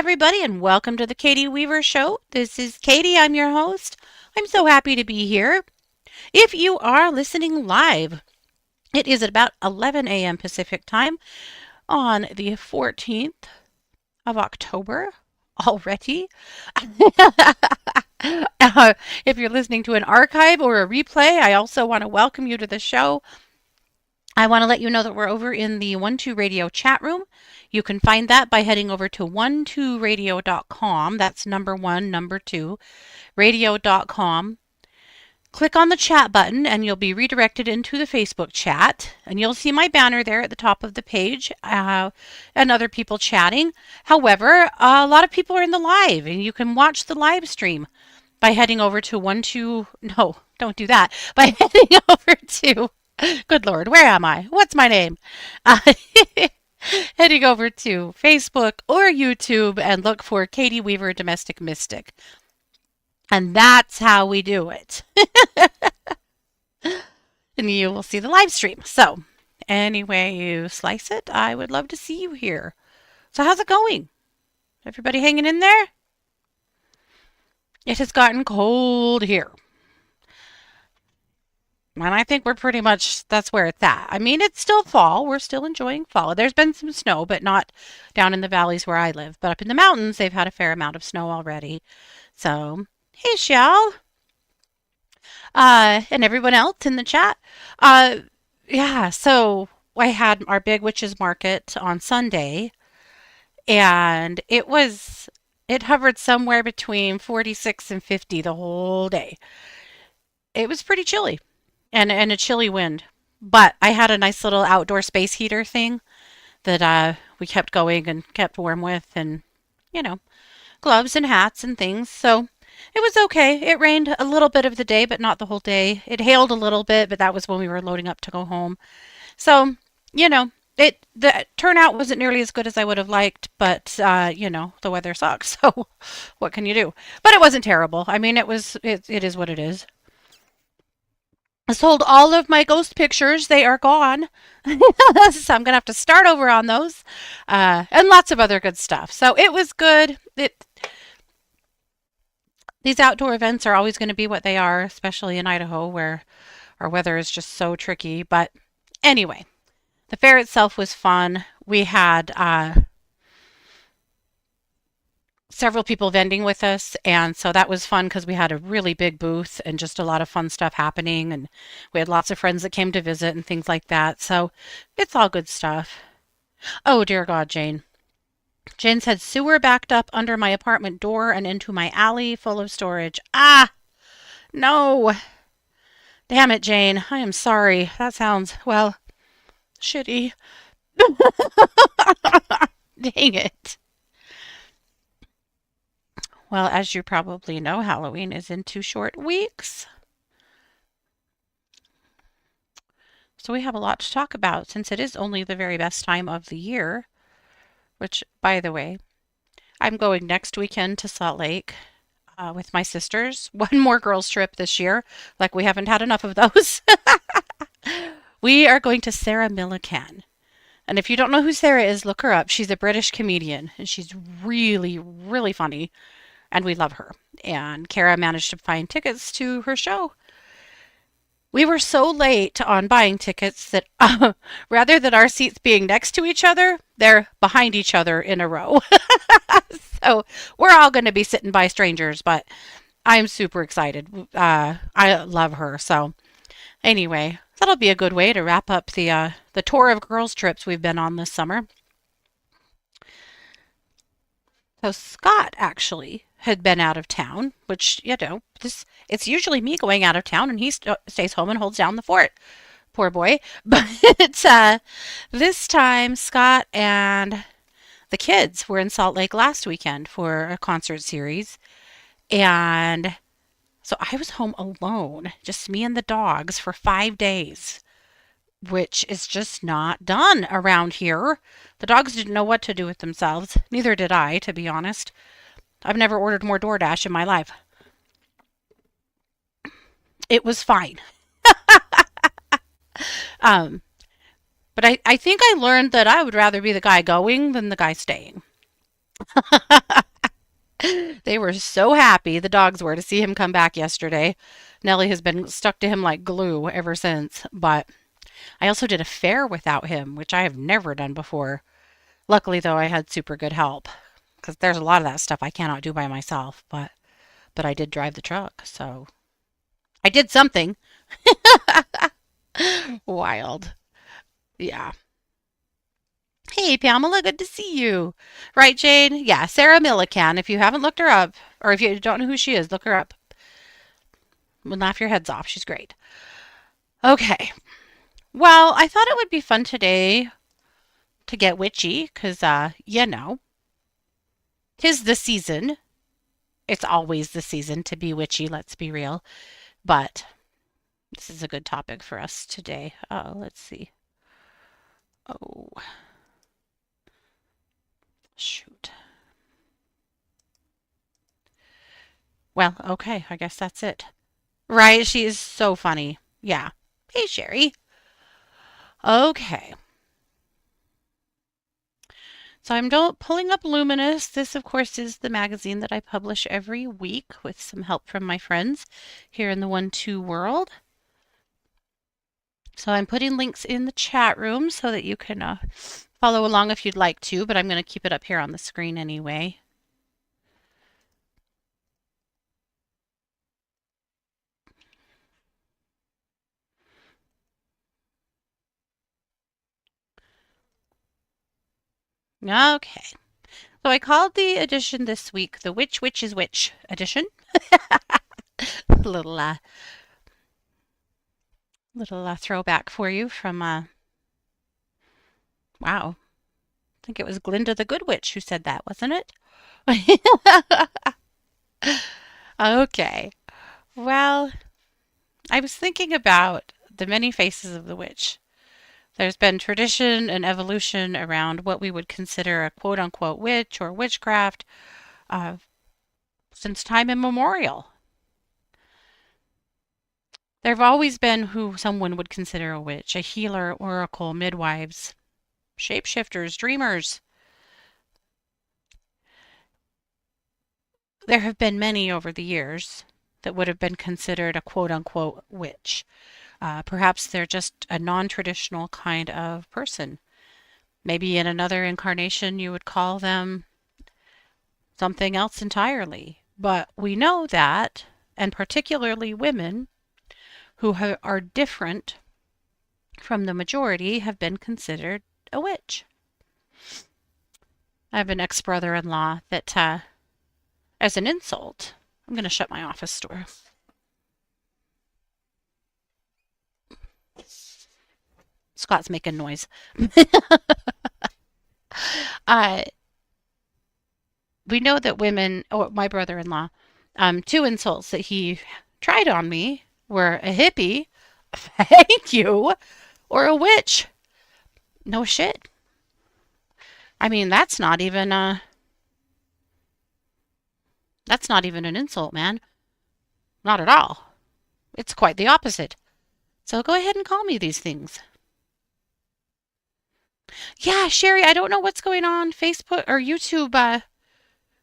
everybody, and welcome to the Katie Weaver Show. This is Katie. I'm your host. I'm so happy to be here. If you are listening live, it is at about 11 a.m. Pacific time on the 14th of October already. If you're listening to an archive or a replay, I also want to welcome you to the show. I want to let you know that we're over in the 12 Radio chat room. You can find that by heading over to 12radio.com. That's number one, number two, radio.com. Click on the chat button and you'll be redirected into the Facebook chat. And you'll see my banner there at the top of the page and other people chatting. However, a lot of people are in the live and you can watch the live stream by heading over to no, don't do that. By heading over to, good Lord, where am I? What's my name? Heading over to Facebook or YouTube and look for Katie Weaver Domestic Mystic. And that's how we do it. And you will see the live stream. So, any way you slice it, I would love to see you here. So, how's it going? Everybody hanging in there? It has gotten cold here. And I think we're pretty much, that's where it's at. I mean, it's still fall. We're still enjoying fall. There's been some snow, but not down in the valleys where I live. But up in the mountains, they've had a fair amount of snow already. So, hey, Shell. And everyone else in the chat. Yeah, so I had our big witches market on Sunday. And it hovered somewhere between 46 and 50 the whole day. It was pretty chilly. And a chilly wind. But I had a nice little outdoor space heater thing that we kept going and kept warm with, and, gloves and hats and things. So it was okay. It rained a little bit of the day, but not the whole day. It hailed a little bit, but that was when we were loading up to go home. So, the turnout wasn't nearly as good as I would have liked, but, the weather sucks. So what can you do? But it wasn't terrible. I mean, it is what it is. I sold all of my ghost pictures. They are gone. So I'm going to have to start over on those. And lots of other good stuff. So it was good. These outdoor events are always going to be what they are, especially in Idaho where our weather is just so tricky. But anyway, the fair itself was fun. We had several people vending with us, and so that was fun because we had a really big booth and just a lot of fun stuff happening, and we had lots of friends that came to visit and things like that. So it's all good stuff. Oh dear God, Jane. Jane said sewer backed up under my apartment door and into my alley full of storage. Ah, no. Damn it, Jane. I am sorry. That sounds, well, shitty. Dang it. Well, as you probably know, Halloween is in 2 short weeks. So we have a lot to talk about since it is only the very best time of the year. Which, by the way, I'm going next weekend to Salt Lake with my sisters. One more girls' trip this year. Like we haven't had enough of those. We are going to Sarah Millican. And if you don't know who Sarah is, look her up. She's a British comedian. And she's really, really funny. And we love her. And Kara managed to find tickets to her show. We were so late on buying tickets that rather than our seats being next to each other, they're behind each other in a row. So we're all going to be sitting by strangers, but I'm super excited. I love her. So anyway, that'll be a good way to wrap up the tour of girls' trips we've been on this summer. So Scott actually had been out of town, which, it's usually me going out of town and he stays home and holds down the fort. Poor boy. But this time Scott and the kids were in Salt Lake last weekend for a concert series. And so I was home alone, just me and the dogs for 5 days, which is just not done around here. The dogs didn't know what to do with themselves. Neither did I, to be honest. I've never ordered more DoorDash in my life. It was fine. But I think I learned that I would rather be the guy going than the guy staying. They were so happy, the dogs were, to see him come back yesterday. Nellie has been stuck to him like glue ever since. But I also did a fair without him, which I have never done before. Luckily, though, I had super good help because there's a lot of that stuff I cannot do by myself. But I did drive the truck, so I did something. Wild. Yeah. Hey, Pamela, good to see you. Right, Jane? Yeah, Sarah Millican. If you haven't looked her up, or if you don't know who she is, look her up. We'll laugh your heads off. She's great. Okay. Well, I thought it would be fun today to get witchy, because, tis the season. It's always the season to be witchy, let's be real. But this is a good topic for us today. Let's see. Oh, shoot. Well, okay, I guess that's it. Right? She is so funny. Yeah. Hey, Sherry. Okay. So I'm pulling up Luminous. This, of course, is the magazine that I publish every week with some help from my friends here in the 1-2 world. So I'm putting links in the chat room so that you can follow along if you'd like to, but I'm going to keep it up here on the screen anyway. Okay. So I called the edition this week the Which is Which edition. little throwback for you from wow. I think it was Glinda the Good Witch who said that, wasn't it? Okay. Well, I was thinking about the many faces of the witch. There's been tradition and evolution around what we would consider a quote unquote witch or witchcraft uh, since time immemorial. There have always been who someone would consider a witch, a healer, oracle, midwives, shapeshifters, dreamers. There have been many over the years that would have been considered a quote unquote witch. Perhaps they're just a non traditional kind of person. Maybe in another incarnation you would call them something else entirely. But we know that, and particularly women who are different from the majority, have been considered a witch. I have an ex brother in law that, as an insult, I'm going to shut my office door. Scott's making noise. uh, we know that women, or my brother in law, two insults that he tried on me were a hippie, thank you, or a witch. No shit. I mean, that's not even an insult, man. Not at all. It's quite the opposite. So go ahead and call me these things. Yeah, Sherry, I don't know what's going on Facebook or YouTube.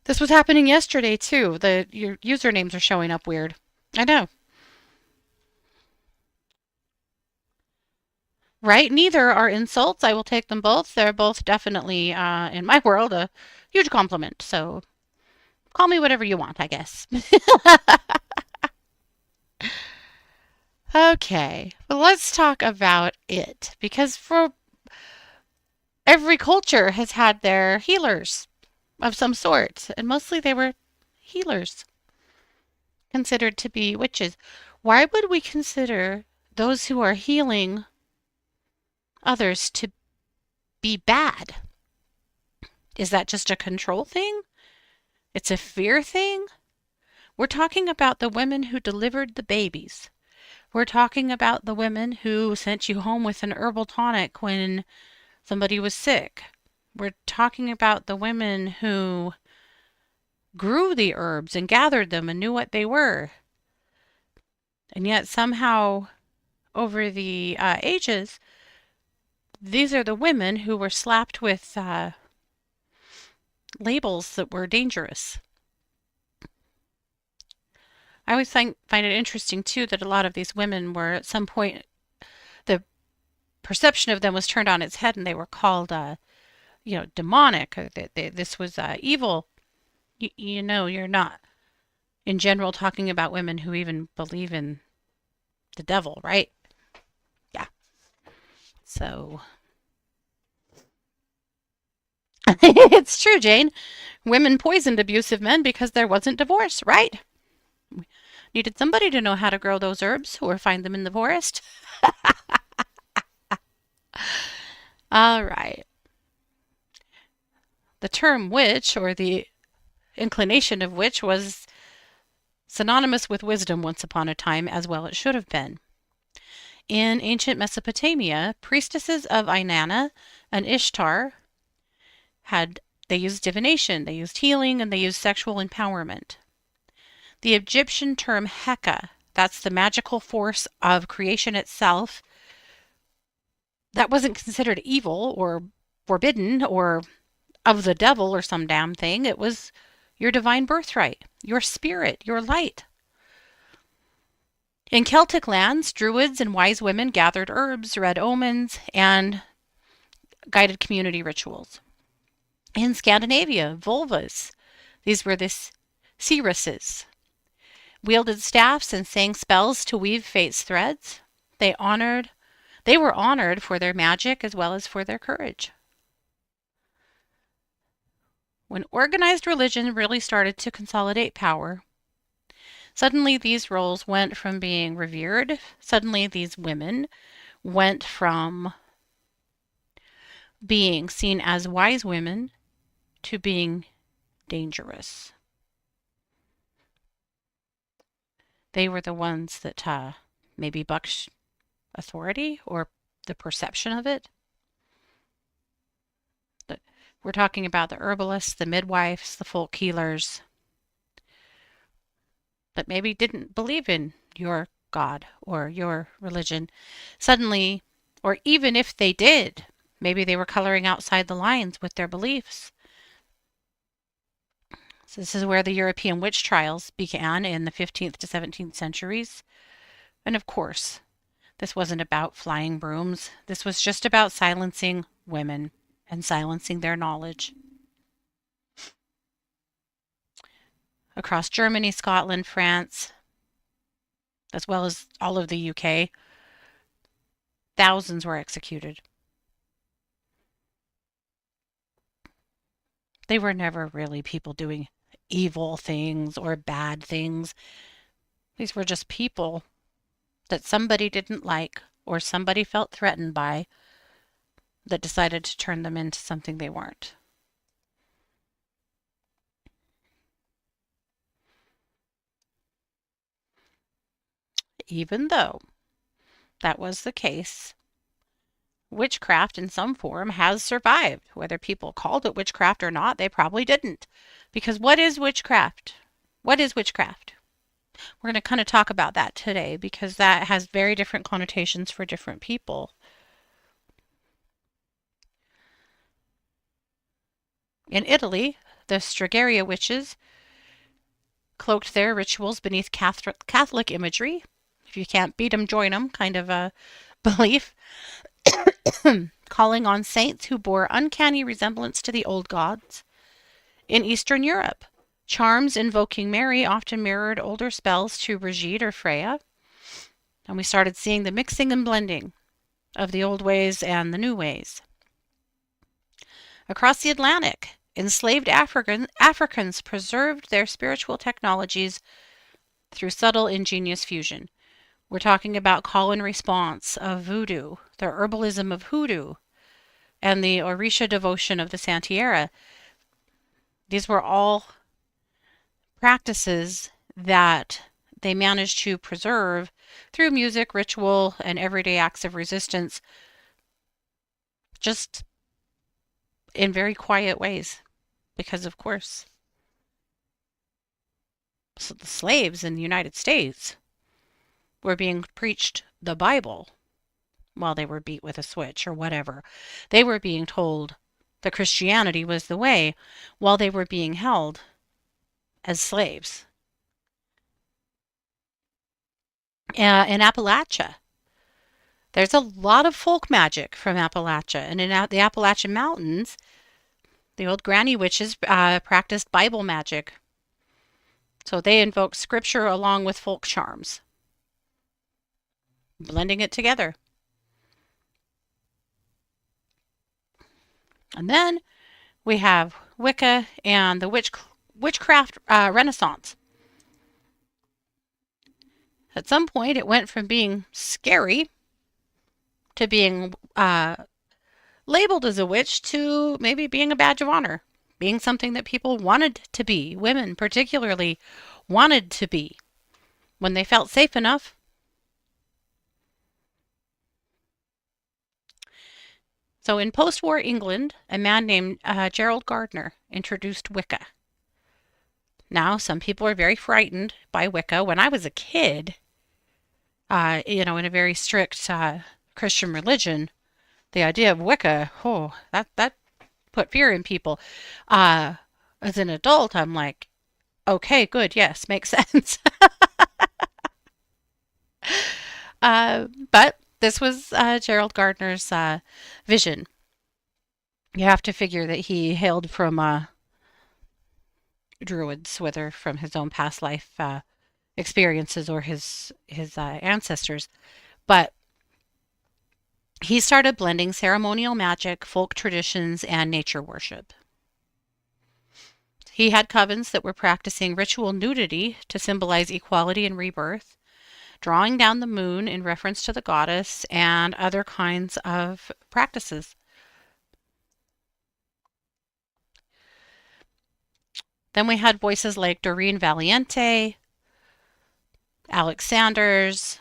This was happening yesterday too. Your usernames are showing up weird. I know. Right? Neither are insults. I will take them both. They're both definitely, in my world, a huge compliment. So call me whatever you want, I guess. Okay, well, let's talk about it because for every culture has had their healers of some sort, and mostly they were healers considered to be witches. Why would we consider those who are healing others to be bad? Is that just a control thing? It's a fear thing? We're talking about the women who delivered the babies. We're talking about the women who sent you home with an herbal tonic when somebody was sick. We're talking about the women who grew the herbs and gathered them and knew what they were. And yet somehow over the ages, these are the women who were slapped with labels that were dangerous. I always find it interesting too that a lot of these women were at some point the perception of them was turned on its head and they were called demonic, that this was evil. You're not in general talking about women who even believe in the devil, right? Yeah. So it's true, Jane. Women poisoned abusive men because there wasn't divorce, right? Needed somebody to know how to grow those herbs or find them in the forest. All right. The term witch, or the inclination of witch, was synonymous with wisdom once upon a time, as well it should have been. In ancient Mesopotamia, priestesses of Inanna and Ishtar they used divination, they used healing, and they used sexual empowerment. The Egyptian term Heka, that's the magical force of creation itself, that wasn't considered evil or forbidden or of the devil or some damn thing. It was your divine birthright, your spirit, your light. In Celtic lands, druids and wise women gathered herbs, read omens, and guided community rituals. In Scandinavia, vulvas, these were the seeresses, wielded staffs and sang spells to weave fate's threads. They were honored for their magic as well as for their courage. When organized religion really started to consolidate power, suddenly these roles went from being revered, suddenly these women went from being seen as wise women to being dangerous. They were the ones that maybe bucked authority or the perception of it. We're talking about the herbalists, the midwives, the folk healers that maybe didn't believe in your God or your religion. Suddenly, or even if they did, maybe they were coloring outside the lines with their beliefs. So this is where the European witch trials began in the 15th to 17th centuries. And of course, this wasn't about flying brooms. This was just about silencing women and silencing their knowledge. Across Germany, Scotland, France, as well as all of the UK, thousands were executed. They were never really people doing evil things or bad things. These were just people that somebody didn't like or somebody felt threatened by that decided to turn them into something they weren't. Even though that was the case, witchcraft in some form has survived. Whether people called it witchcraft or not, they probably didn't. Because what is witchcraft? What is witchcraft? We're going to kind of talk about that today because that has very different connotations for different people. In Italy, the Stregheria witches cloaked their rituals beneath Catholic imagery. If you can't beat 'em, join 'em kind of a belief. Calling on saints who bore uncanny resemblance to the old gods. In Eastern Europe, charms invoking Mary often mirrored older spells to Brigitte or Freya. And we started seeing the mixing and blending of the old ways and the new ways. Across the Atlantic, enslaved Africans preserved their spiritual technologies through subtle, ingenious fusion. We're talking about call and response of voodoo, the herbalism of hoodoo, and the Orisha devotion of the Santiera. These were all practices that they managed to preserve through music, ritual, and everyday acts of resistance, just in very quiet ways. Because, of course, the slaves in the United States were being preached the Bible while they were beat with a switch or whatever. They were being told that Christianity was the way while they were being held as slaves. In Appalachia, there's a lot of folk magic from Appalachia. And in the Appalachian Mountains, the old granny witches practiced Bible magic. So they invoked scripture along with folk charms, blending it together. And then we have Wicca and the witchcraft renaissance. At some point, it went from being scary to being labeled as a witch to maybe being a badge of honor, being something that people wanted to be. Women, particularly, wanted to be when they felt safe enough. So, in post war England, a man named Gerald Gardner introduced Wicca. Now, some people are very frightened by Wicca. When I was a kid, in a very strict Christian religion, the idea of Wicca, oh, that put fear in people. As an adult, I'm like, okay, good, yes, makes sense. But this was Gerald Gardner's vision. You have to figure that he hailed from druids, whether from his own past life experiences or his ancestors. But he started blending ceremonial magic, folk traditions, and nature worship. He had covens that were practicing ritual nudity to symbolize equality and rebirth, drawing down the moon in reference to the goddess, and other kinds of practices. Then we had voices like Doreen Valiente, Alex Sanders,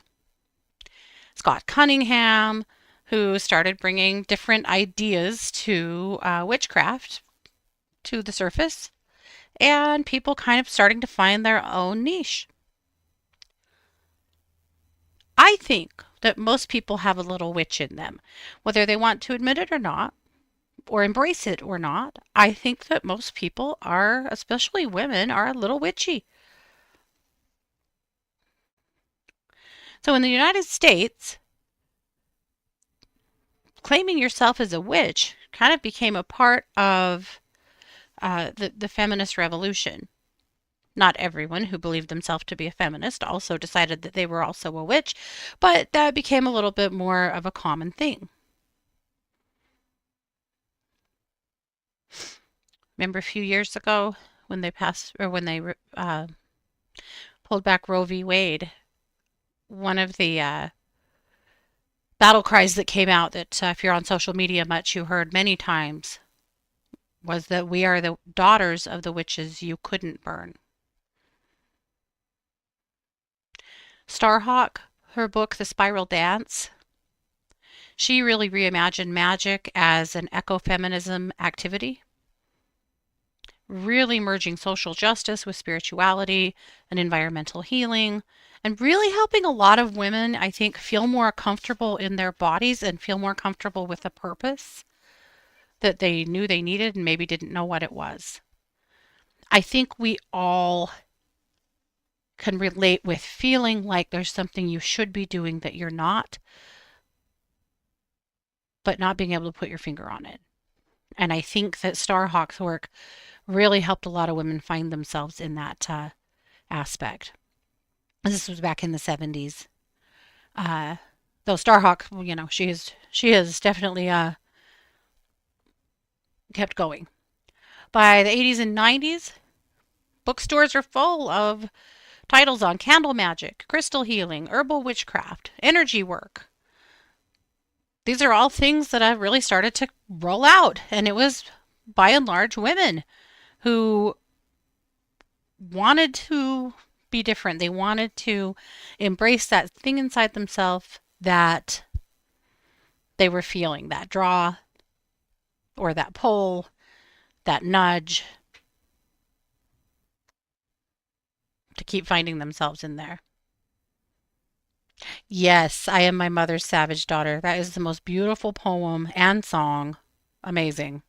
Scott Cunningham, who started bringing different ideas to witchcraft to the surface, and people kind of starting to find their own niche. I think that most people have a little witch in them, whether they want to admit it or not, or embrace it or not. I think that most people are, especially women, are a little witchy. So in the United States, claiming yourself as a witch kind of became a part of the feminist revolution. Not everyone who believed themselves to be a feminist also decided that they were also a witch, but that became a little bit more of a common thing. Remember a few years ago when they pulled back Roe v. Wade? One of the battle cries that came out that if you're on social media much, you heard many times was that we are the daughters of the witches you couldn't burn. Starhawk, her book, The Spiral Dance, she really reimagined magic as an ecofeminism activity, really merging social justice with spirituality and environmental healing, and really helping a lot of women, I think, feel more comfortable in their bodies and feel more comfortable with a purpose that they knew they needed and maybe didn't know what it was. I think we all can relate with feeling like there's something you should be doing that you're not, but not being able to put your finger on it. And I think that Starhawk's work really helped a lot of women find themselves in that aspect. This was back in the 70s. Though Starhawk, she has definitely kept going. By the 80s and 90s, bookstores are full of titles on candle magic, crystal healing, herbal witchcraft, energy work. These are all things that have really started to roll out, and it was by and large women who wanted to be different. They wanted to embrace that thing inside themselves that they were feeling, that draw or that pull, that nudge to keep finding themselves in there. Yes, I am my mother's savage daughter. That is the most beautiful poem and song. Amazing.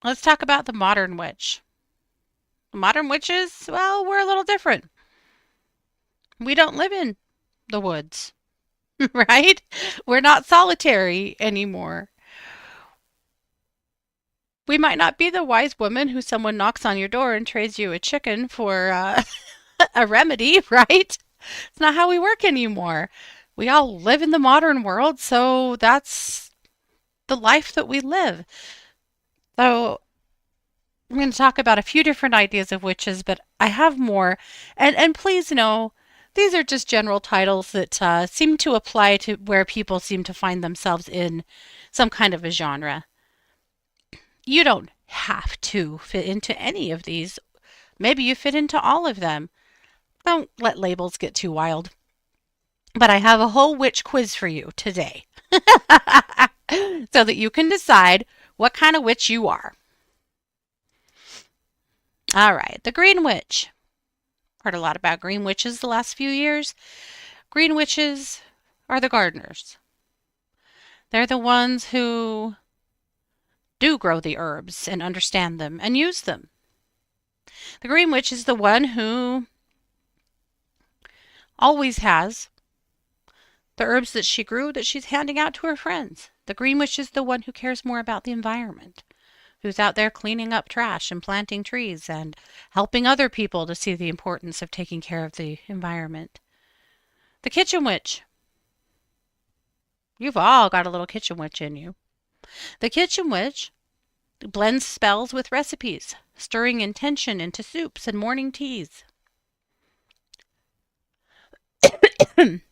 Let's talk about the modern witch. Modern witches, well, we're a little different. We don't live in the woods, right? We're not solitary anymore. We might not be the wise woman who someone knocks on your door and trades you a chicken for a remedy, right? It's not how we work anymore. We all live in the modern world, so that's the life that we live. So I'm going to talk about a few different ideas of witches, but I have more. And please know, these are just general titles that seem to apply to where people seem to find themselves in some kind of a genre. You don't have to fit into any of these. Maybe you fit into all of them. Don't let labels get too wild. But I have a whole witch quiz for you today so that you can decide what kind of witch you are. All right, the Green Witch. Heard a lot about green witches the last few years. Green witches are the gardeners. They're the ones who do grow the herbs and understand them and use them. The green witch is the one who always has the herbs that she grew that she's handing out to her friends. The green witch is the one who cares more about the environment, who's out there cleaning up trash and planting trees and helping other people to see the importance of taking care of the environment. The kitchen witch. You've all got a little kitchen witch in you. The kitchen witch blends spells with recipes, stirring intention into soups and morning teas.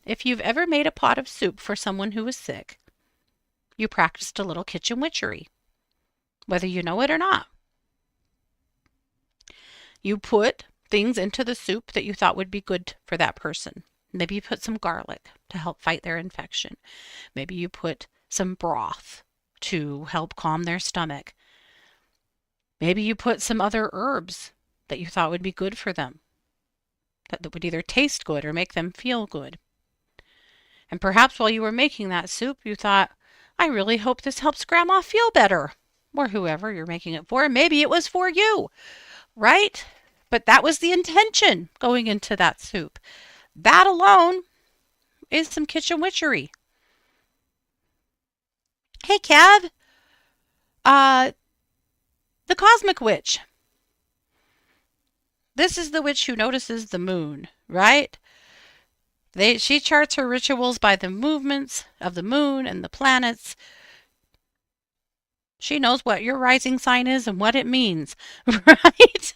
If you've ever made a pot of soup for someone who was sick, you practiced a little kitchen witchery, whether you know it or not. You put things into the soup that you thought would be good for that person. Maybe you put some garlic to help fight their infection. Maybe you put some broth to help calm their stomach. Maybe you put some other herbs that you thought would be good for them, that would either taste good or make them feel good. And perhaps while you were making that soup, you thought, I really hope this helps Grandma feel better, or whoever you're making it for. Maybe it was for you, right? But that was the intention going into that soup. That alone is some kitchen witchery. Hey, Kev, uh, the cosmic witch. This is the witch who notices the moon, right? She charts her rituals by the movements of the moon and the planets. She knows what your rising sign is and what it means, right?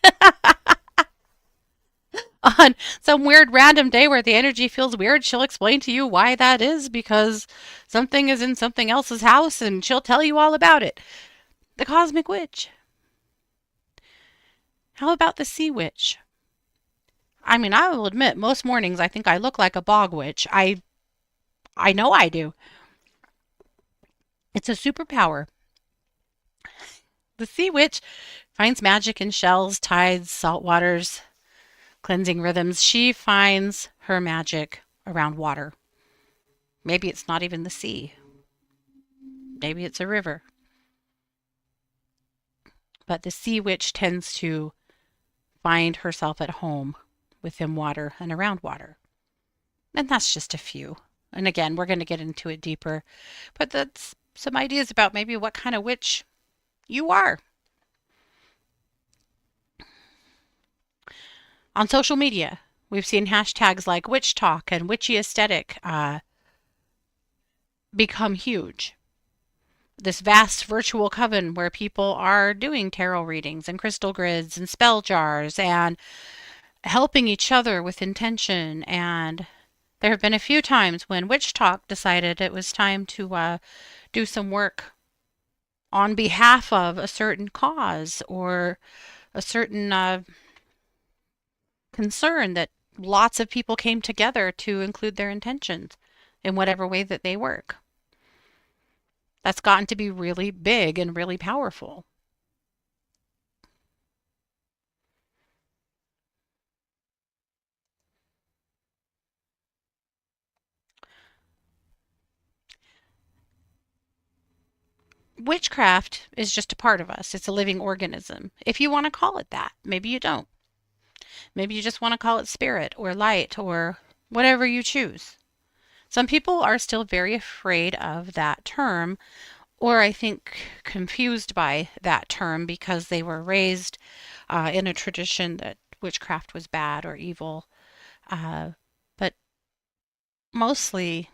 On some weird random day where the energy feels weird, she'll explain to you why that is because something is in something else's house and she'll tell you all about it. The cosmic witch. How about the sea witch? I mean, I will admit, most mornings I think I look like a bog witch. I know I do. It's a superpower. The sea witch finds magic in shells, tides, salt waters, cleansing rhythms. She finds her magic around water. Maybe it's not even the sea. Maybe it's a river. But the sea witch tends to find herself at home within water and around water. And that's just a few. And again, we're going to get into it deeper. But that's some ideas about maybe what kind of witch you are. On social media, we've seen hashtags like witch talk and witchy aesthetic become huge. This vast virtual coven where people are doing tarot readings and crystal grids and spell jars and helping each other with intention. And there have been a few times when Witch Talk decided it was time to do some work on behalf of a certain cause or a certain concern that lots of people came together to include their intentions in whatever way that they work. That's gotten to be really big and really powerful. Witchcraft is just a part of us. It's a living organism. If you want to call it that, maybe you don't. Maybe you just want to call it spirit or light or whatever you choose. Some people are still very afraid of that term, or I think confused by that term because they were raised in a tradition that witchcraft was bad or evil. Uh, but mostly,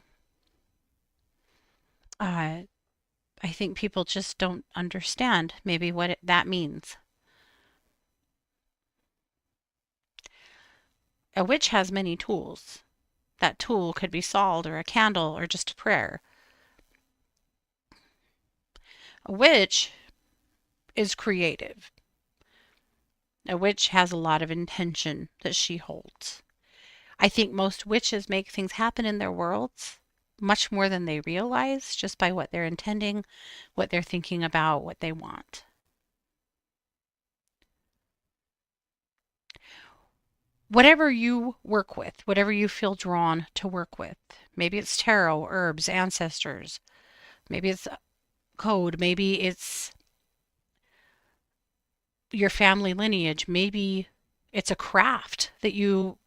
uh, I think people just don't understand maybe what that means. A witch has many tools. That tool could be salt or a candle or just a prayer. A witch is creative. A witch has a lot of intention that she holds. I think most witches make things happen in their worlds much more than they realize just by what they're intending, what they're thinking about, what they want. Whatever you work with, whatever you feel drawn to work with, maybe it's tarot, herbs, ancestors, maybe it's code, maybe it's your family lineage, maybe it's a craft that you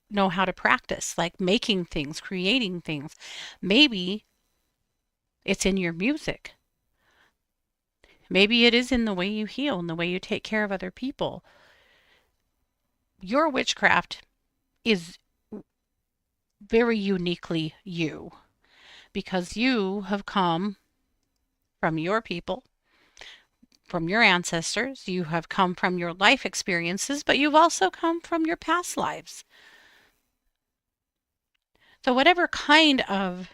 know how to practice, like making things, creating things. Maybe it's in your music. Maybe it is in the way you heal and the way you take care of other people. Your witchcraft is very uniquely you because you have come from your people, from your ancestors. You have come from your life experiences, but you've also come from your past lives. So, whatever kind of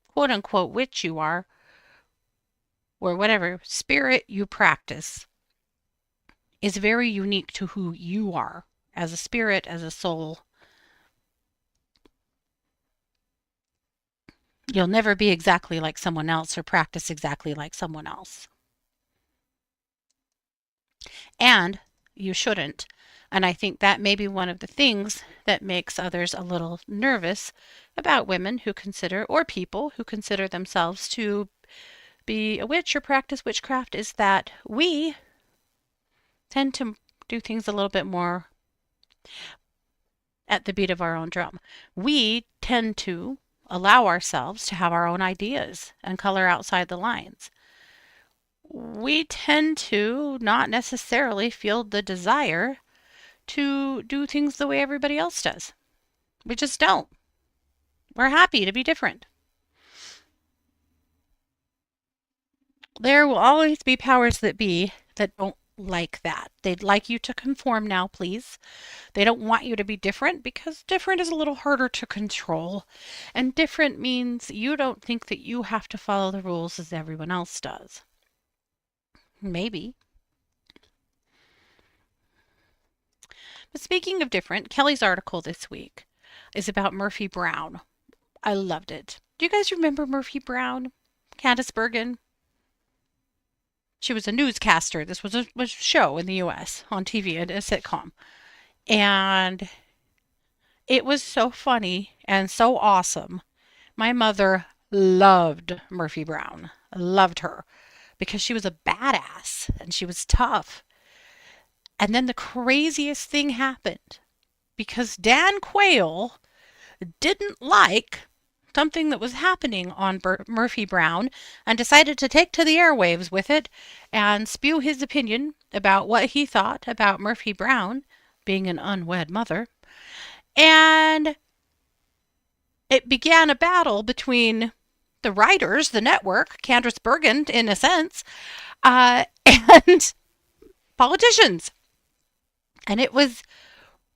quote unquote witch you are, or whatever spirit you practice, is very unique to who you are as a spirit, as a soul. You'll never be exactly like someone else or practice exactly like someone else. And you shouldn't. And I think that may be one of the things that makes others a little nervous about women who consider, or people who consider themselves to be a witch or practice witchcraft, is that we tend to do things a little bit more at the beat of our own drum. We tend to allow ourselves to have our own ideas and color outside the lines. We tend to not necessarily feel the desire to do things the way everybody else does. We just don't. We're happy to be different. There will always be powers that be that don't like that. They'd like you to conform now, please. They don't want you to be different because different is a little harder to control. And different means you don't think that you have to follow the rules as everyone else does. Maybe. But speaking of different, Kelly's article this week is about Murphy Brown. I loved it. Do you guys remember Murphy Brown? Candice Bergen? She was a newscaster. This was a show in the US on TV, a sitcom. And it was so funny and so awesome. My mother loved Murphy Brown, loved her because she was a badass and she was tough. And then the craziest thing happened because Dan Quayle didn't like something that was happening on Murphy Brown and decided to take to the airwaves with it and spew his opinion about what he thought about Murphy Brown being an unwed mother. And it began a battle between the writers, the network, Candice Bergen, in a sense, and politicians. And it was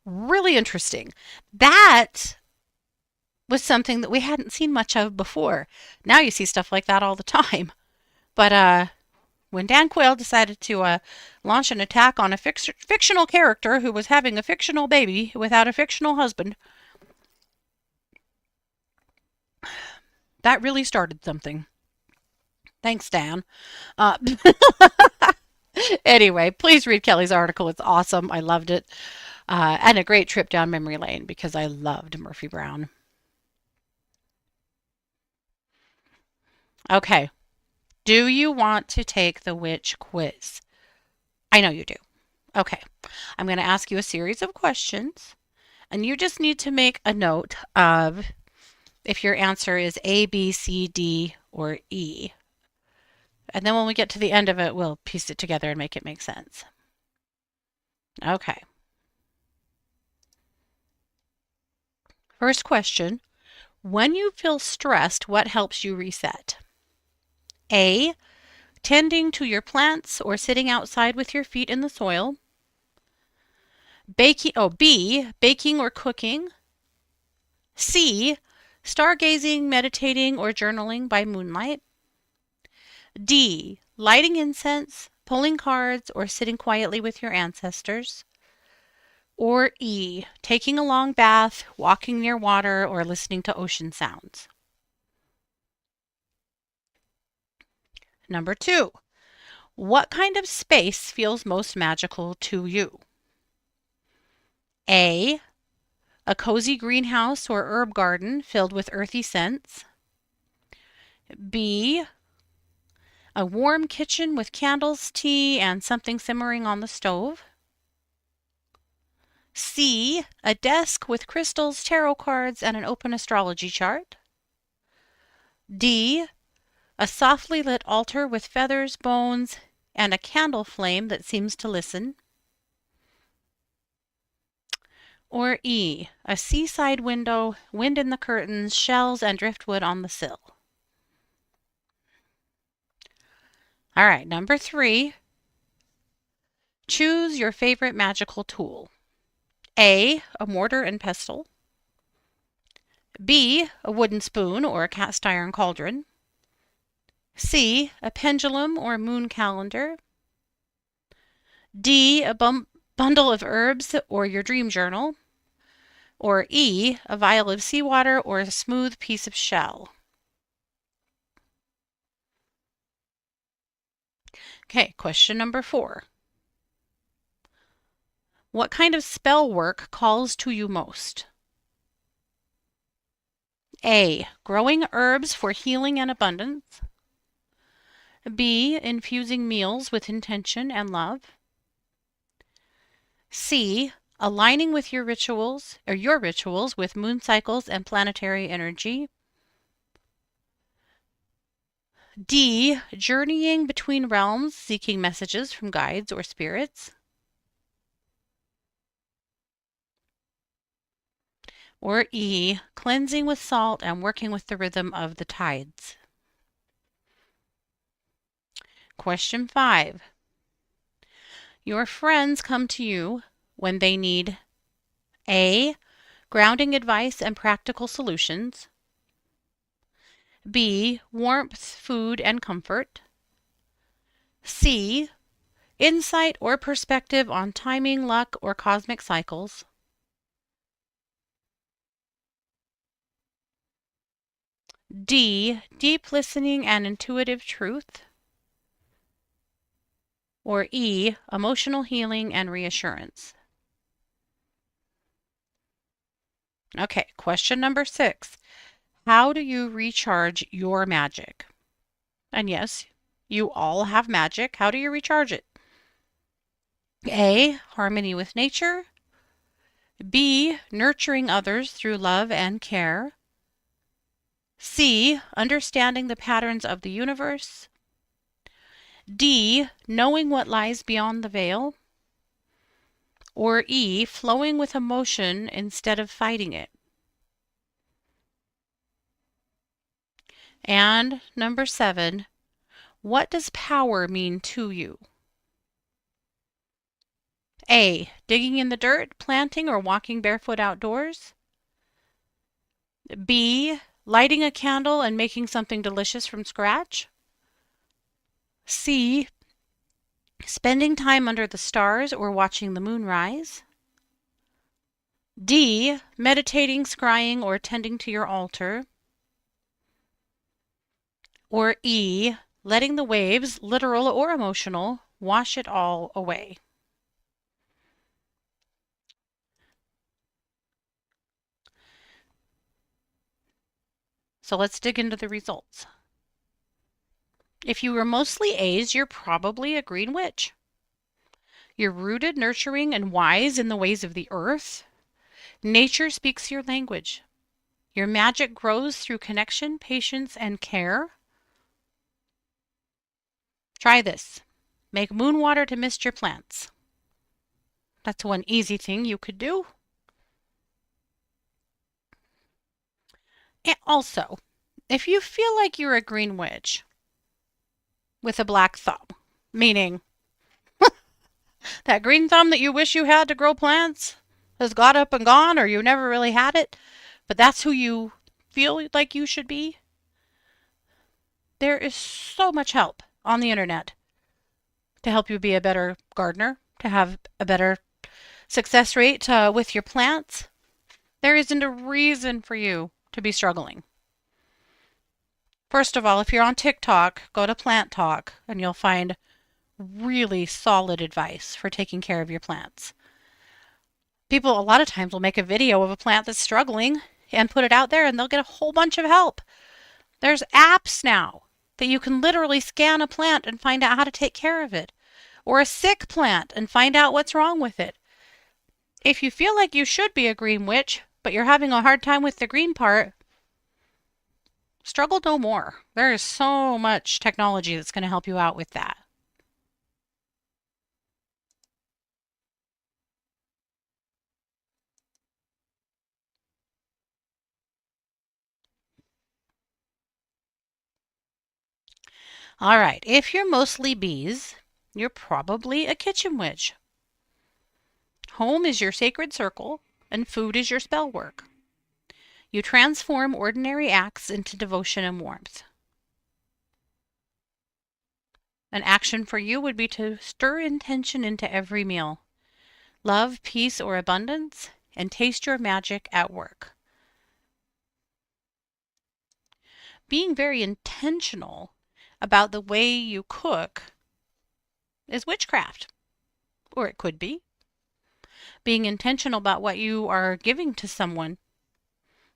really interesting. That was something that we hadn't seen much of before. Now you see stuff like that all the time. But when Dan Quayle decided to launch an attack on a fictional character who was having a fictional baby without a fictional husband, that really started something. Thanks, Dan. Uh, anyway, please read Kelly's article. It's awesome. I loved it. And a great trip down memory lane because I loved Murphy Brown. Okay, Do you want to take the witch quiz? I know you do. Okay. I'm going to ask you a series of questions, and you just need to make a note of if your answer is A, B, C, D, or E. And then when we get to the end of it, we'll piece it together and make it make sense. Okay. First question. When you feel stressed, what helps you reset? A. Tending to your plants or sitting outside with your feet in the soil. B. Baking or cooking. C. Stargazing, meditating, or journaling by moonlight. D. Lighting incense, pulling cards, or sitting quietly with your ancestors. Or E. Taking a long bath, walking near water, or listening to ocean sounds. Number 2. What kind of space feels most magical to you? A. A cozy greenhouse or herb garden filled with earthy scents. B. A warm kitchen with candles, tea, and something simmering on the stove. C. A desk with crystals, tarot cards, and an open astrology chart. D. A softly lit altar with feathers, bones, and a candle flame that seems to listen. Or E. A seaside window, wind in the curtains, shells, and driftwood on the sill. All right, number 3. Choose your favorite magical tool. A. A mortar and pestle. B. A wooden spoon or a cast iron cauldron. C. A pendulum or moon calendar. D. A bundle of herbs or your dream journal. Or E. A vial of seawater or a smooth piece of shell. Okay, question number 4. What kind of spell work calls to you most? A. Growing herbs for healing and abundance. B. Infusing meals with intention and love. C. Aligning with your rituals with moon cycles and planetary energy. D. Journeying between realms, seeking messages from guides or spirits. Or E. Cleansing with salt and working with the rhythm of the tides. Question 5. Your friends come to you when they need A. Grounding advice and practical solutions. B. Warmth, food, and comfort. C. Insight or perspective on timing, luck, or cosmic cycles. D. Deep listening and intuitive truth. Or E. Emotional healing and reassurance. Okay, question number 6. How do you recharge your magic? And yes, you all have magic. How do you recharge it? A. Harmony with nature. B. Nurturing others through love and care. C. Understanding the patterns of the universe. D. Knowing what lies beyond the veil. Or E. Flowing with emotion instead of fighting it. And number 7. What does power mean to you? A. Digging in the dirt, planting, or walking barefoot outdoors. B. Lighting a candle and making something delicious from scratch. C. Spending time under the stars or watching the moon rise. D. Meditating, scrying, or tending to your altar. Or E. Letting the waves, literal or emotional, wash it all away. So let's dig into the results. If you were mostly A's, you're probably a green witch. You're rooted, nurturing, and wise in the ways of the earth. Nature speaks your language. Your magic grows through connection, patience, and care. Try this. Make moon water to mist your plants. That's one easy thing you could do. And also, if you feel like you're a green witch with a black thumb, meaning that green thumb that you wish you had to grow plants has got up and gone, or you never really had it, but that's who you feel like you should be, there is so much help on the internet to help you be a better gardener, to have a better success rate with your plants. There isn't a reason for you to be struggling. First of all, if you're on TikTok, go to Plant Talk and you'll find really solid advice for taking care of your plants. People a lot of times will make a video of a plant that's struggling and put it out there and they'll get a whole bunch of help. There's apps now that you can literally scan a plant and find out how to take care of it, or a sick plant and find out what's wrong with it. If you feel like you should be a green witch, but you're having a hard time with the green part, struggle no more. There is so much technology that's going to help you out with that. All right, if you're mostly bees, you're probably a kitchen witch. Home is your sacred circle, and food is your spell work. You transform ordinary acts into devotion and warmth. An action for you would be to stir intention into every meal. Love, peace, or abundance, and taste your magic at work. Being very intentional about the way you cook is witchcraft, or it could be. Being intentional about what you are giving to someone,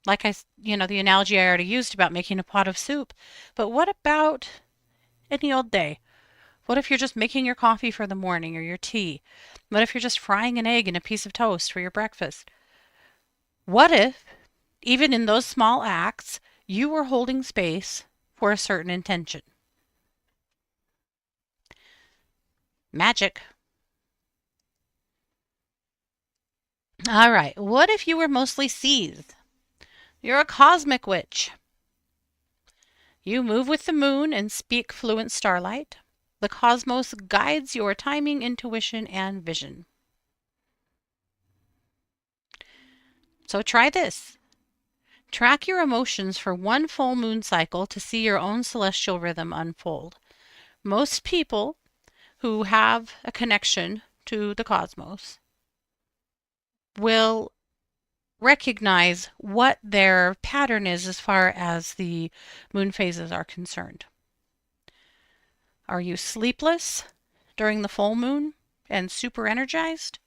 like the analogy I already used about making a pot of soup. But what about any old day? What if you're just making your coffee for the morning or your tea? What if you're just frying an egg and a piece of toast for your breakfast? What if, even in those small acts, you were holding space for a certain intention? Magic. All right, what if you were mostly C's? You're a cosmic witch. You move with the moon and speak fluent starlight. The cosmos guides your timing, intuition, and vision. So try this. Track your emotions for one full moon cycle to see your own celestial rhythm unfold. Most people who have a connection to the cosmos will recognize what their pattern is as far as the moon phases are concerned. Are you sleepless during the full moon and super energized?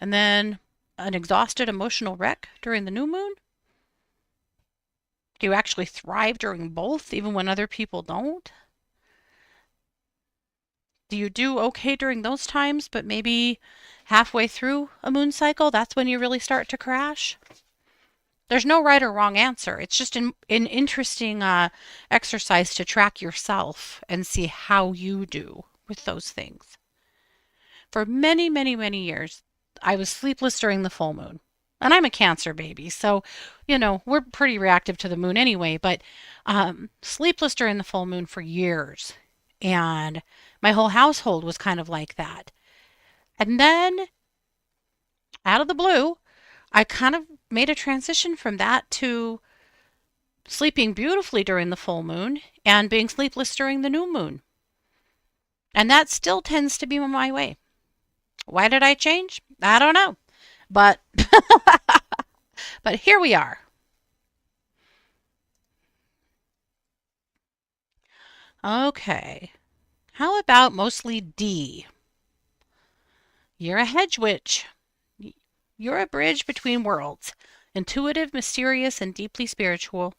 And then an exhausted emotional wreck during the new moon? Do you actually thrive during both, even when other people don't? Do you do okay during those times, but maybe halfway through a moon cycle, that's when you really start to crash? There's no right or wrong answer. It's just an interesting exercise to track yourself and see how you do with those things. For many, many, many years, I was sleepless during the full moon. And I'm a Cancer baby, so, we're pretty reactive to the moon anyway, but sleepless during the full moon for years. And my whole household was kind of like that. And then, out of the blue, I kind of made a transition from that to sleeping beautifully during the full moon and being sleepless during the new moon. And that still tends to be my way. Why did I change? I don't know. But but here we are. Okay. How about mostly D? You're a hedge witch. You're a bridge between worlds. Intuitive, mysterious, and deeply spiritual.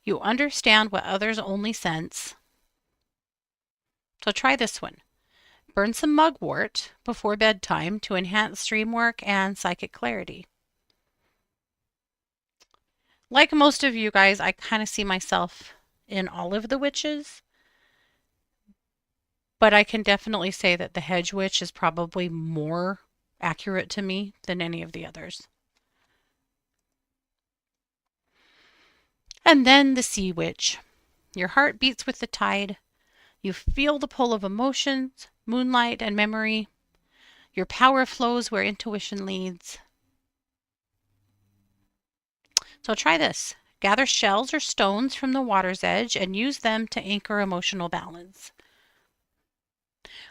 You understand what others only sense. So try this one. Burn some mugwort before bedtime to enhance dream work and psychic clarity. Like most of you guys, I kind of see myself in all of the witches, but I can definitely say that the hedge witch is probably more accurate to me than any of the others. And then the sea witch. Your heart beats with the tide. You feel the pull of emotions, moonlight, and memory. Your power flows where intuition leads. So try this. Gather shells or stones from the water's edge and use them to anchor emotional balance.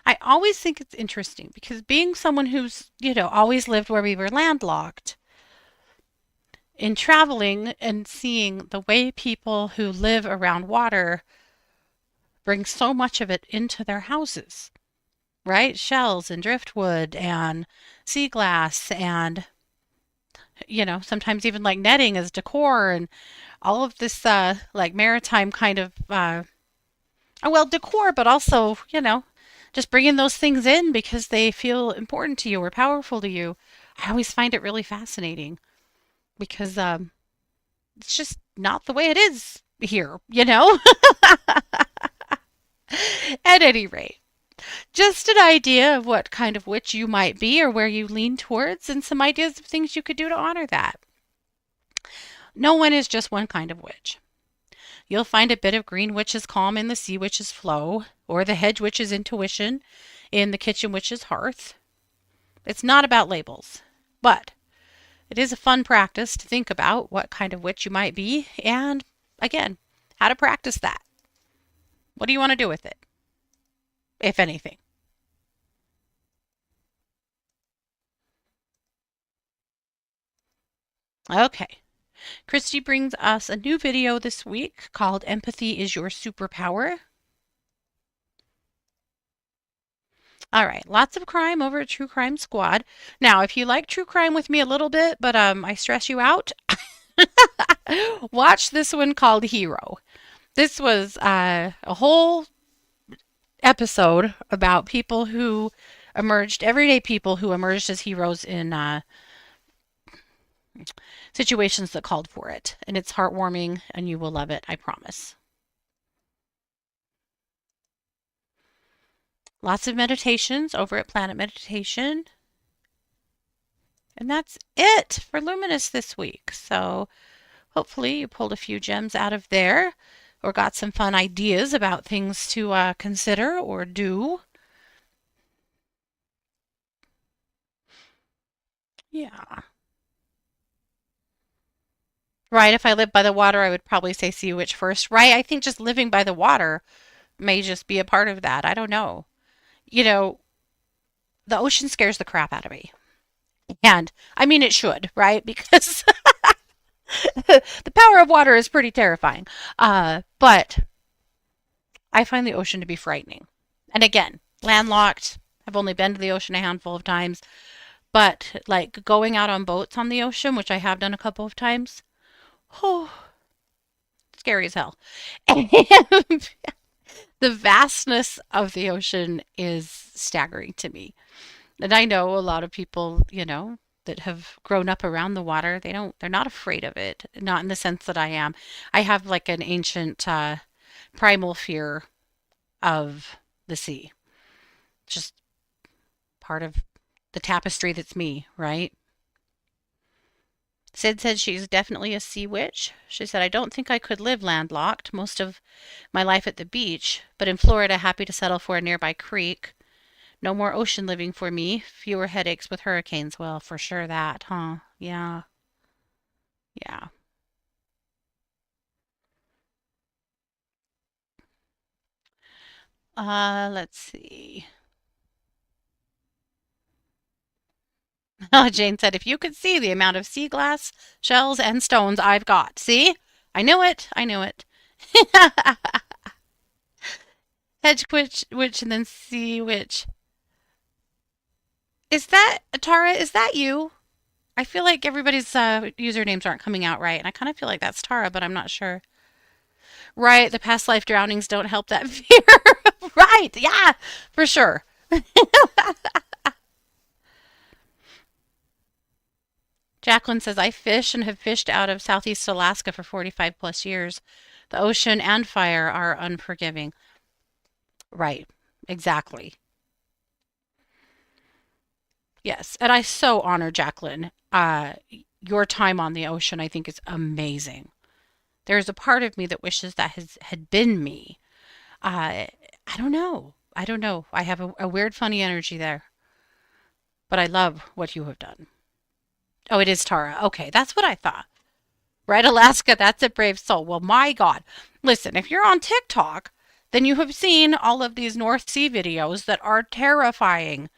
I always think it's interesting because being someone who's, always lived where we were landlocked, in traveling and seeing the way people who live around water bring so much of it into their houses, right? Shells and driftwood and sea glass and, sometimes even like netting as decor and all of this, like maritime kind of, well, decor, but also, just bringing those things in because they feel important to you or powerful to you. I always find it really fascinating because it's just not the way it is here. At any rate, just an idea of what kind of witch you might be or where you lean towards, and some ideas of things you could do to honor that. No one is just one kind of witch. You'll find a bit of green witch's calm in the sea witch's flow, or the hedge witch's intuition in the kitchen witch's hearth. It's not about labels, but it is a fun practice to think about what kind of witch you might be, and again, how to practice that. What do you want to do with it, if anything? Okay. Christy brings us a new video this week called Empathy is Your Superpower. All right, lots of crime over at True Crime Squad. Now, if you like true crime with me a little bit, but I stress you out, watch this one called Hero. This was a whole episode about people who emerged, everyday people who emerged as heroes in situations that called for it. And it's heartwarming and you will love it, I promise. Lots of meditations over at Planet Meditation. And that's it for Luminous this week. So hopefully you pulled a few gems out of there or got some fun ideas about things to consider or do. Yeah. Right, if I lived by the water, I would probably say Sea Witch first. Right, I think just living by the water may just be a part of that. I don't know. You know, the ocean scares the crap out of me. And I mean, it should, right? Because the power of water is pretty terrifying. But I find the ocean to be frightening. And again, landlocked. I've only been to the ocean a handful of times. But like going out on boats on the ocean, which I have done a couple of times, oh, scary as hell. And the vastness of the ocean is staggering to me. And I know a lot of people, that have grown up around the water, they're not afraid of it. Not in the sense that I am. I have like an ancient primal fear of the sea. Just part of the tapestry that's me, right? Sid said she's definitely a sea witch. She said, I don't think I could live landlocked most of my life at the beach, but in Florida, happy to settle for a nearby creek. No more ocean living for me. Fewer headaches with hurricanes. Well, for sure that, huh? Yeah. Yeah. Let's see. Oh, Jane said, if you could see the amount of sea glass, shells, and stones I've got. See? I knew it. I knew it. Hedge witch, and then sea witch. Is that, Tara, is that you? I feel like everybody's usernames aren't coming out right, and I kind of feel like that's Tara, but I'm not sure. Right, the past life drownings don't help that fear Right. Yeah, for sure. Jacqueline says, I fish and have fished out of Southeast Alaska for 45 plus years. The ocean and fire are unforgiving. Right. Exactly. Yes. And I so honor Jacqueline. Your time on the ocean, I think, is amazing. There's a part of me that wishes that had been me. I don't know. I don't know. I have a weird, funny energy there, but I love what you have done. Oh, it is Tara. Okay, that's what I thought. Right, Alaska, that's a brave soul. Well, my God. Listen, if you're on TikTok, then you have seen all of these North Sea videos that are terrifying.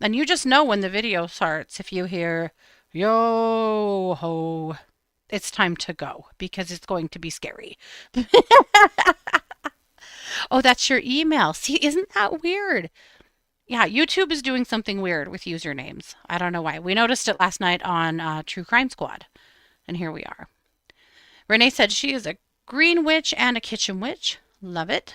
And you just know when the video starts if you hear, yo ho, it's time to go because it's going to be scary. Oh, that's your email. See, isn't that weird? Yeah, YouTube is doing something weird with usernames. I don't know why. We noticed it last night on True Crime Squad, and here we are. Renee said she is a green witch and a kitchen witch. Love it.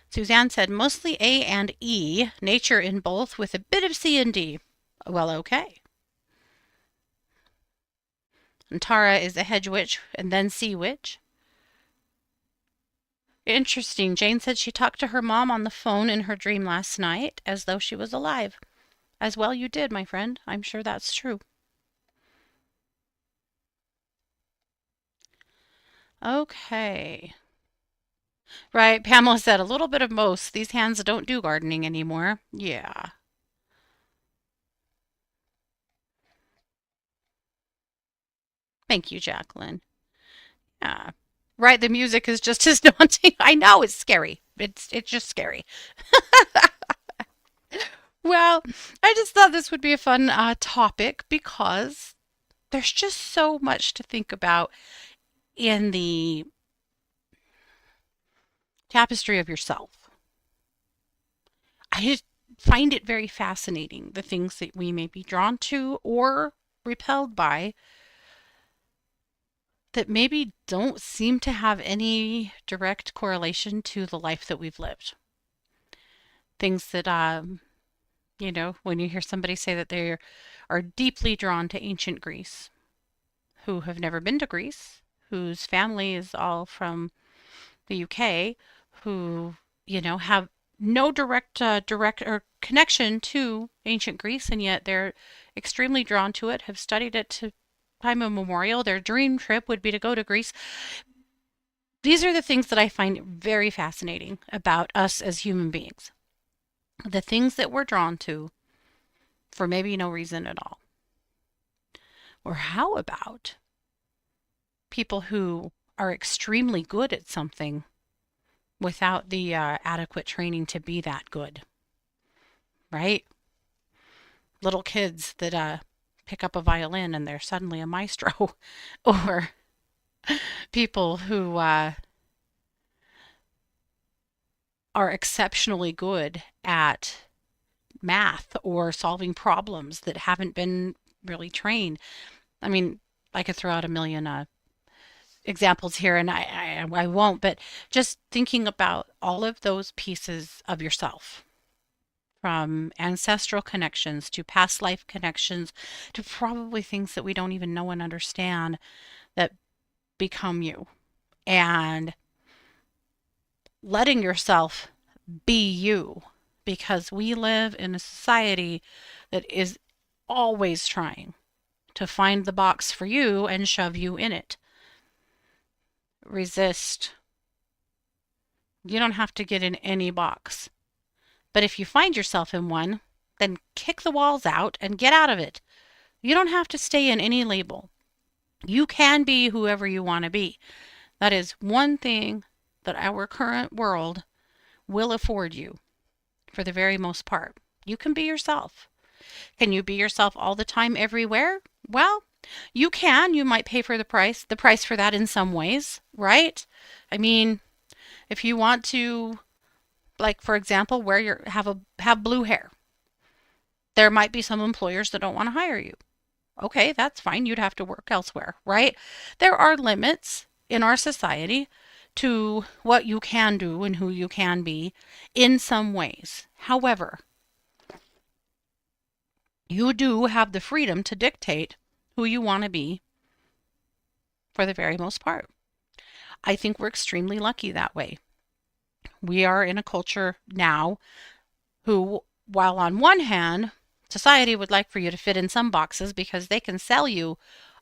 Suzanne said mostly A and E, nature in both with a bit of C and D. Well, okay. And Tara is a hedge witch and then sea witch. Interesting. Jane said she talked to her mom on the phone in her dream last night as though she was alive. As well you did, my friend. I'm sure that's true. Okay. Right, Pamela said a little bit of most. These hands don't do gardening anymore. Yeah. Thank you, Jacqueline. Yeah. Right, the music is just as daunting. I know it's scary. It's just scary. Well, I just thought this would be a fun topic because there's just so much to think about in the tapestry of yourself. I just find it very fascinating the things that we may be drawn to or repelled by that maybe don't seem to have any direct correlation to the life that we've lived. Things that, when you hear somebody say that they are deeply drawn to ancient Greece, who have never been to Greece, whose family is all from the UK, who, have no direct or connection to ancient Greece, and yet they're extremely drawn to it, have studied it to time immemorial. Their dream trip would be to go to Greece. These are the things that I find very fascinating about us as human beings. The things that we're drawn to for maybe no reason at all. Or how about people who are extremely good at something without the adequate training to be that good, right? Little kids that pick up a violin and they're suddenly a maestro, or people who are exceptionally good at math or solving problems that haven't been really trained. I mean, I could throw out a million examples here, and I won't, but just thinking about all of those pieces of yourself, from ancestral connections to past life connections to probably things that we don't even know and understand that become you, and letting yourself be you, because we live in a society that is always trying to find the box for you and shove you in it. Resist. You don't have to get in any box. But if you find yourself in one, then kick the walls out and get out of it. You don't have to stay in any label. You can be whoever you want to be. That is one thing that our current world will afford you for the very most part. You can be yourself. Can you be yourself all the time everywhere? Well, you can. You might pay for the price for that in some ways, right? I mean, if you want to, like for example, have blue hair, there might be some employers that don't want to hire you. Okay, that's fine. You'd have to work elsewhere, right? There are limits in our society to what you can do and who you can be in some ways. However, you do have the freedom to dictate who you want to be for the very most part. I think we're extremely lucky that way. We are in a culture now who, while on one hand, society would like for you to fit in some boxes because they can sell you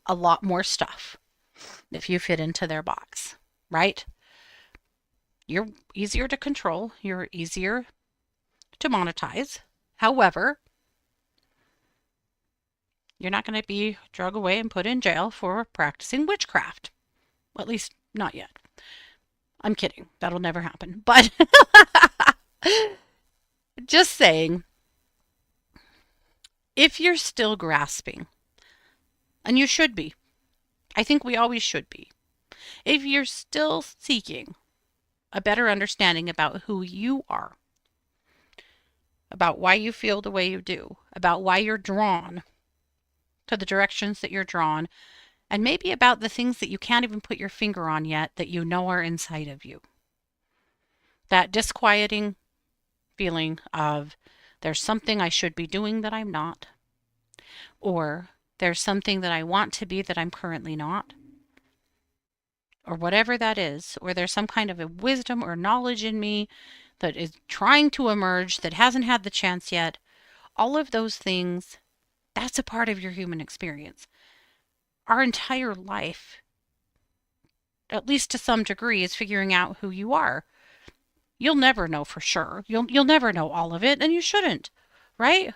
a lot more stuff if you fit into their box, right? You're easier to control, you're easier to monetize. However, you're not going to be drug away and put in jail for practicing witchcraft. Well, at least not yet. I'm kidding. That'll never happen. But just saying, if you're still grasping, and you should be, I think we always should be, if you're still seeking a better understanding about who you are, about why you feel the way you do, about why you're drawn to the directions that you're drawn, and maybe about the things that you can't even put your finger on yet that you know are inside of you. That disquieting feeling of there's something I should be doing that I'm not, or there's something that I want to be that I'm currently not, or whatever that is, or there's some kind of a wisdom or knowledge in me that is trying to emerge that hasn't had the chance yet. All of those things, that's a part of your human experience. Our entire life, at least to some degree, is figuring out who you are. You'll never know for sure. You'll never know all of it, and you shouldn't, right?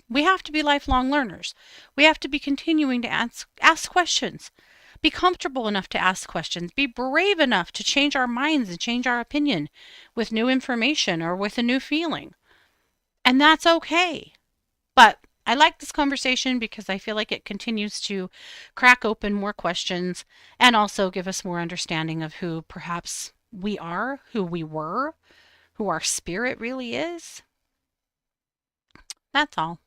We have to be lifelong learners. We have to be continuing to ask questions. Be comfortable enough to ask questions. Be brave enough to change our minds and change our opinion with new information or with a new feeling. And that's okay. But I like this conversation because I feel like it continues to crack open more questions and also give us more understanding of who perhaps we are, who we were, who our spirit really is. That's all.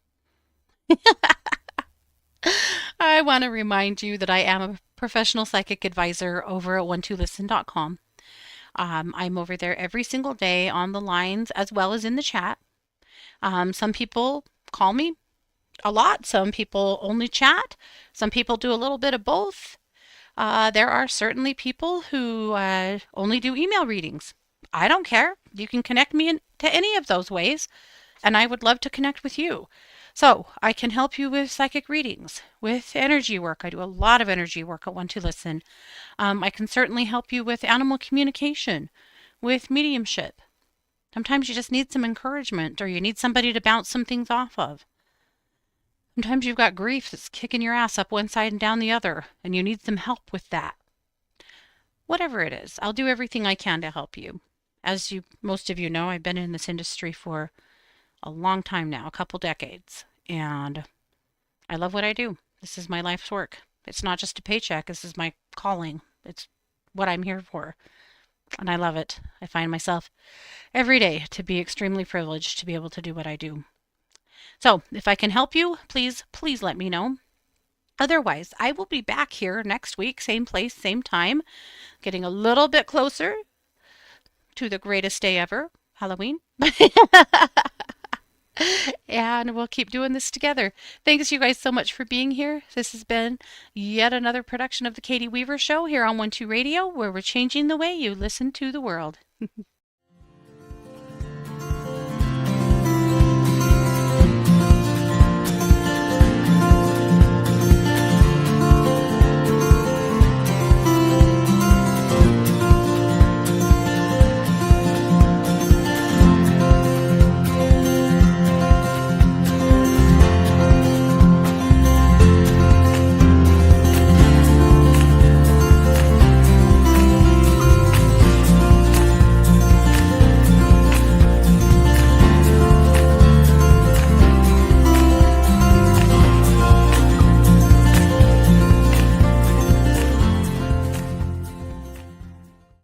I want to remind you that I am a professional psychic advisor over at 12listen.com. I'm over there every single day on the lines as well as in the chat. Some people call me a lot. Some people only chat. Some people do a little bit of both. There are certainly people who only do email readings. I don't care. You can connect me to any of those ways, and I would love to connect with you. So I can help you with psychic readings, with energy work. I do a lot of energy work at 12listen. I can certainly help you with animal communication, with mediumship. Sometimes you just need some encouragement or you need somebody to bounce some things off of. Sometimes you've got grief that's kicking your ass up one side and down the other, and you need some help with that. Whatever it is, I'll do everything I can to help you. As most of you know, I've been in this industry for a long time now, a couple decades, and I love what I do. This is my life's work. It's not just a paycheck. This is my calling. It's what I'm here for, and I love it. I find myself every day to be extremely privileged to be able to do what I do. So if I can help you, please let me know. Otherwise, I will be back here next week, same place, same time, getting a little bit closer to the greatest day ever, Halloween. And we'll keep doing this together. Thanks you guys so much for being here. This has been yet another production of the Katie Weaver Show here on 12 Radio, where we're changing the way you listen to the world.